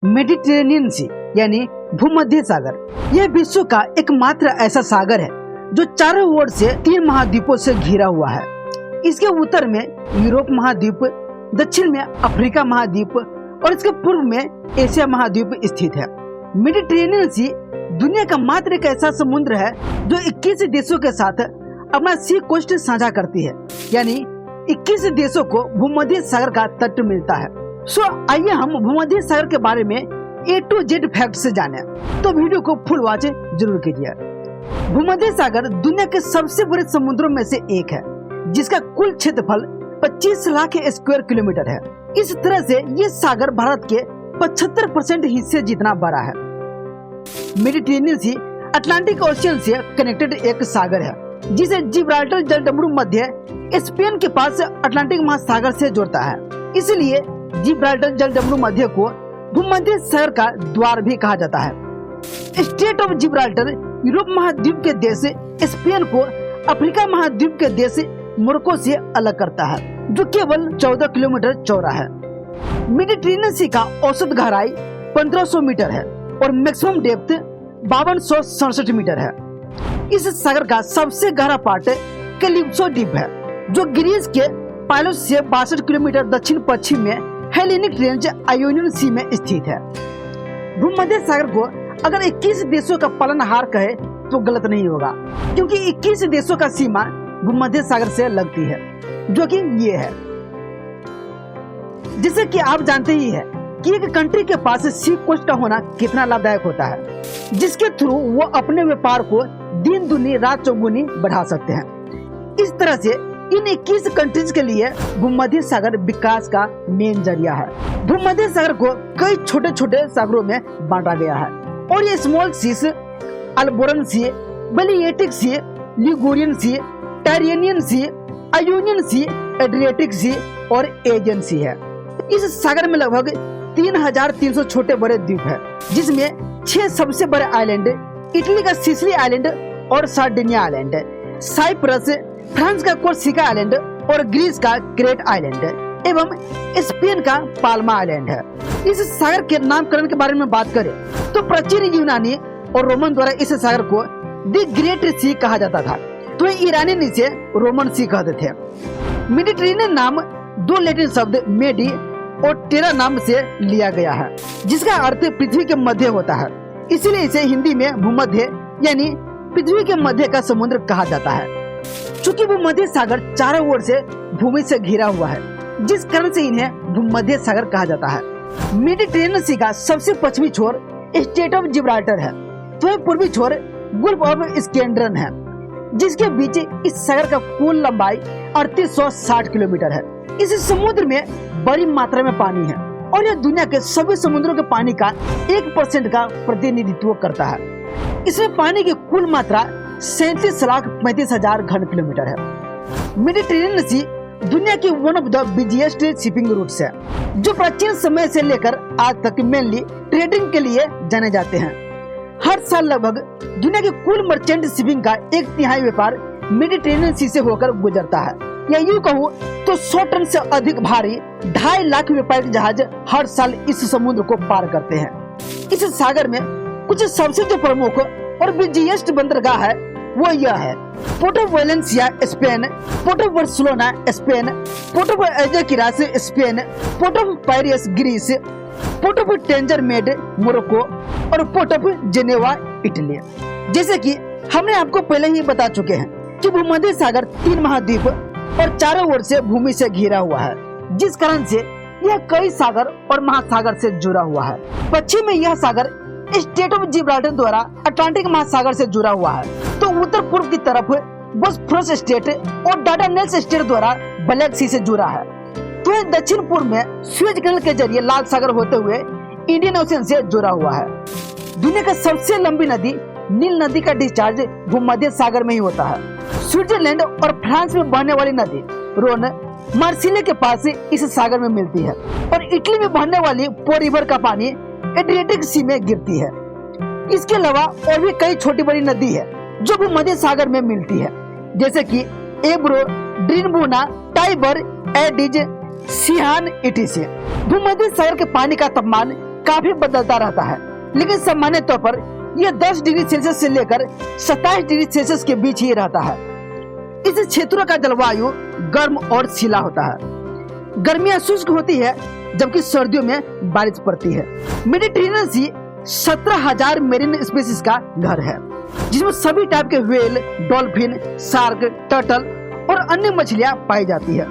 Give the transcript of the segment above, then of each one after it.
Mediterranean सी यानी भूमध्य सागर। यह विश्व का एकमात्र ऐसा सागर है जो चारों ओर से 3 महाद्वीपों से घिरा हुआ है। इसके उत्तर में यूरोप महाद्वीप, दक्षिण में अफ्रीका महाद्वीप और इसके पूर्व में एशिया महाद्वीप स्थित है। मेडिटेरेनियन सी दुनिया का मात्र एक ऐसा समुद्र है जो 21 देशों के साथ अपना सी कोस्ट साझा करती है, यानी 21 देशों को भूमध्य सागर का तट मिलता है। आइए हम भूमध्य सागर के बारे में A to Z फैक्ट से जाने, तो वीडियो को फुल वॉच जरूर कीजिए। भूमध्य सागर दुनिया के सबसे बड़े समुद्रों में से एक है, जिसका कुल क्षेत्रफल 25 लाख स्क्वायर किलोमीटर है। इस तरह से ये सागर भारत के 75% हिस्से जितना बड़ा है। मेडिटेरेनियन सी अटलांटिक ओशियन से कनेक्टेड एक सागर है, जिसे जिब्राल्टर जलडमरू मध्य स्पेन के पास अटलांटिक महासागर से जोड़ता है। इसलिए जिब्राल्टर जलडमरू मध्य को भूमध्य सागर का द्वार भी कहा जाता है। स्टेट ऑफ जिब्राल्टर यूरोप महाद्वीप के देश स्पेन को अफ्रीका महाद्वीप के देश मोरक्को से अलग करता है, जो केवल 14 किलोमीटर चौड़ा है। मेडिटेरेनियन सी का औसत गहराई 1500 मीटर है और मैक्सिमम डेप्थ 5267 मीटर है। इस सागर का सबसे गहरा पार्ट कैलिप्सो द्वीप है, जो ग्रीस के पाइलोस से 62 किलोमीटर दक्षिण पश्चिम में हेलेनिक रेंज आयोनियन सी में स्थित है। भूमध्य सागर को अगर 21 देशों का पालनहार कहे तो गलत नहीं होगा, क्योंकि 21 देशों का सीमा भूमध्य सागर से लगती है, जो कि ये है। जैसे कि आप जानते ही है कि एक कंट्री के पास सी कोस्ट का होना कितना लाभदायक होता है, जिसके थ्रू वो अपने व्यापार को दिन दुनी रात चौगुनी बढ़ा सकते हैं। इस तरह से इन 21 कंट्रीज के लिए भूमध्य सागर विकास का मेन जरिया है। भूमध्य सागर को कई छोटे छोटे सागरों में बांटा गया है, और ये स्मॉल सीज, अल्बोरन सी, बेलिएटिक सी, लिगुरियन सी, टायरेनियन सी, आयोनियन सी, एड्रियाटिक सी और एजियन सी है। इस सागर में लगभग 3300 छोटे बड़े द्वीप है, जिसमें 6 सबसे बड़े आइलैंड इटली का सिसिली आइलैंड और सार्डिनिया आइलैंड, साइप्रस, फ्रांस का कोर्सिका आइलैंड और ग्रीस का क्रेट आइलैंड एवं स्पेन का पाल्मा आइलैंड है। इस सागर के नामकरण के बारे में बात करें तो प्राचीन यूनानी और रोमन द्वारा इस सागर को द ग्रेट सी कहा जाता था, तो ईरानी इसे रोमन सी कहते थे। मेडिटेरेनियन नाम 2 लैटिन शब्द मेडी और टेरा नाम से लिया गया है, जिसका अर्थ पृथ्वी के मध्य होता है। इसीलिए इसे हिंदी में भूमध्य यानी पृथ्वी के मध्य का समुद्र कहा जाता है। चूंकि भूमध्य सागर चारों ओर से भूमि से घिरा हुआ है, जिस कारण से इन्हें भूमध्य सागर कहा जाता है। मेडिटेरेनियन सी का सबसे पश्चिमी छोर स्टेट ऑफ जिब्राल्टर है, तो पूर्वी छोर गुल्फ ऑफ स्कैंड्रन है, जिसके बीच इस सागर का कुल लंबाई 3860 किलोमीटर है। इस समुद्र में बड़ी मात्रा में पानी है, और यह दुनिया के सभी समुद्रों के पानी का 1% का प्रतिनिधित्व करता है। इसमें पानी की कुल मात्रा 37,35,000 घन किलोमीटर है। मेडिटेरेनियन सी दुनिया की one of the busiest shipping routes है, जो प्राचीन समय से लेकर आज तक मेनली ट्रेडिंग के लिए जाने जाते हैं। हर साल लगभग दुनिया की कुल मर्चेंट शिपिंग का 1/3 व्यापार मेडिटेरेनियन सी से होकर गुजरता है, या यूँ कहूँ तो 100 टन से अधिक भारी 2.5 लाख व्यापारिक जहाज हर साल इस समुद्र को पार करते हैं। इस सागर में कुछ सबसे जो प्रमुख और बिजिएस्ट बंदरगाह है वो यह है: port of Valencia Spain, port of Barcelona Spain, port of Algeciras Spain, port of Paris Greece, port of Tanger Med Morocco और पोर्ट ऑफ जेनेवा इटली। जैसे कि हमने आपको पहले ही बता चुके हैं कि भूमध्य सागर 3 महाद्वीप और चारों ओर से भूमि से घिरा हुआ है, जिस कारण से यह कई सागर और महासागर से जुड़ा हुआ है। पश्चिम में यह सागर स्टेट ऑफ जिब्राल्टर द्वारा अटलांटिक महासागर से जुड़ा हुआ है, तो उत्तर पूर्व की तरफ बोस्फोरस स्टेट और डार्डानेल्स स्टेट द्वारा ब्लैक सी से जुड़ा है। तो यह दक्षिण पूर्व में सुएज कैनाल के जरिए लाल सागर होते हुए इंडियन ओशन से जुड़ा हुआ है। दुनिया का सबसे लंबी नदी नील नदी का डिस्चार्ज भूमध्य सागर में ही होता है। स्विट्जरलैंड और फ्रांस में बहने वाली नदी रोन मार्सिले के पास इस सागर में मिलती है, और इटली में बहने वाली पो रिवर का पानी एड्रियाटिक सी में गिरती है। इसके अलावा और भी कई छोटी बड़ी नदी है जो भूमध्य सागर में मिलती है, जैसे कि एब्रो, ड्रीनबुना, टाइबर, एडिज, सिहान इटीसी। भूमध्य सागर के पानी का तापमान काफी बदलता रहता है, लेकिन सामान्य तौर पर यह 10 डिग्री सेल्सियस से लेकर 27 डिग्री सेल्सियस के बीच ही रहता है। इस क्षेत्रों का जलवायु गर्म और सीला होता है। गर्मियां शुष्क होती है जबकि सर्दियों में बारिश पड़ती है। मेडिटेरेनियन सी 17,000 मेरीन स्पीशीज का घर है, जिसमें सभी टाइप के व्हेल, डॉल्फिन, शार्क, टर्टल और अन्य मछलियां पाई जाती है।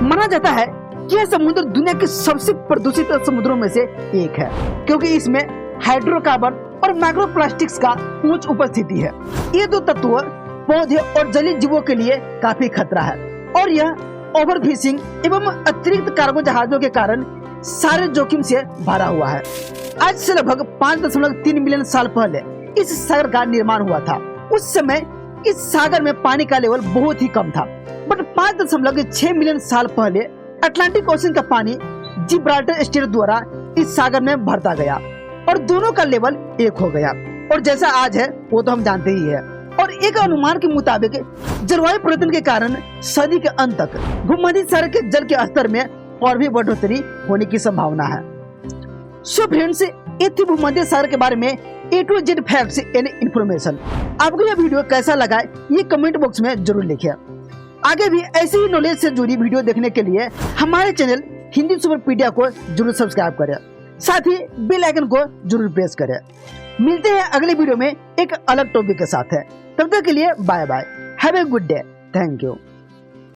माना जाता है कि यह समुद्र दुनिया के सबसे प्रदूषित समुद्रों में से एक है, क्योंकि इसमें हाइड्रोकार्बन और माइक्रोप्लास्टिक्स का उच्च उपस्थिति है। ये दो तत्व पौधे और जलीय जीवों के लिए काफी खतरा है और यह ओवरफिशिंग एवं अतिरिक्त कार्गो जहाजों के कारण सारे जोखिम से भरा हुआ है। आज से लगभग 5.3 मिलियन साल पहले इस सागर का निर्माण हुआ था। उस समय इस सागर में पानी का लेवल बहुत ही कम था, बट 5.6 मिलियन साल पहले अटलांटिक ओशन का पानी जिब्राल्टर स्ट्रेट द्वारा इस सागर में भरता गया और दोनों का लेवल एक हो गया, और जैसा आज है वो तो हम जानते ही है। और एक अनुमान के मुताबिक जलवायु परिवर्तन के कारण सदी के अंत तक भूमध्य सागर के जल के स्तर में और भी बढ़ोतरी होने की संभावना है। सो फ्रेंड्स, ये थी भूमध्य सागर के बारे में A to Z facts and information. आपको यह वीडियो कैसा लगा ये कमेंट बॉक्स में जरूर लिखिए। आगे भी ऐसी ही नॉलेज से जुड़ी वीडियो देखने के लिए हमारे चैनल हिंदी सुपरपीडिया को जरूर सब्सक्राइब करें, साथ ही बेल आइकन को जरूर प्रेस करें। मिलते हैं अगले वीडियो में एक अलग टॉपिक के साथ है। तब तक के लिए bye bye, have a good day, thank you.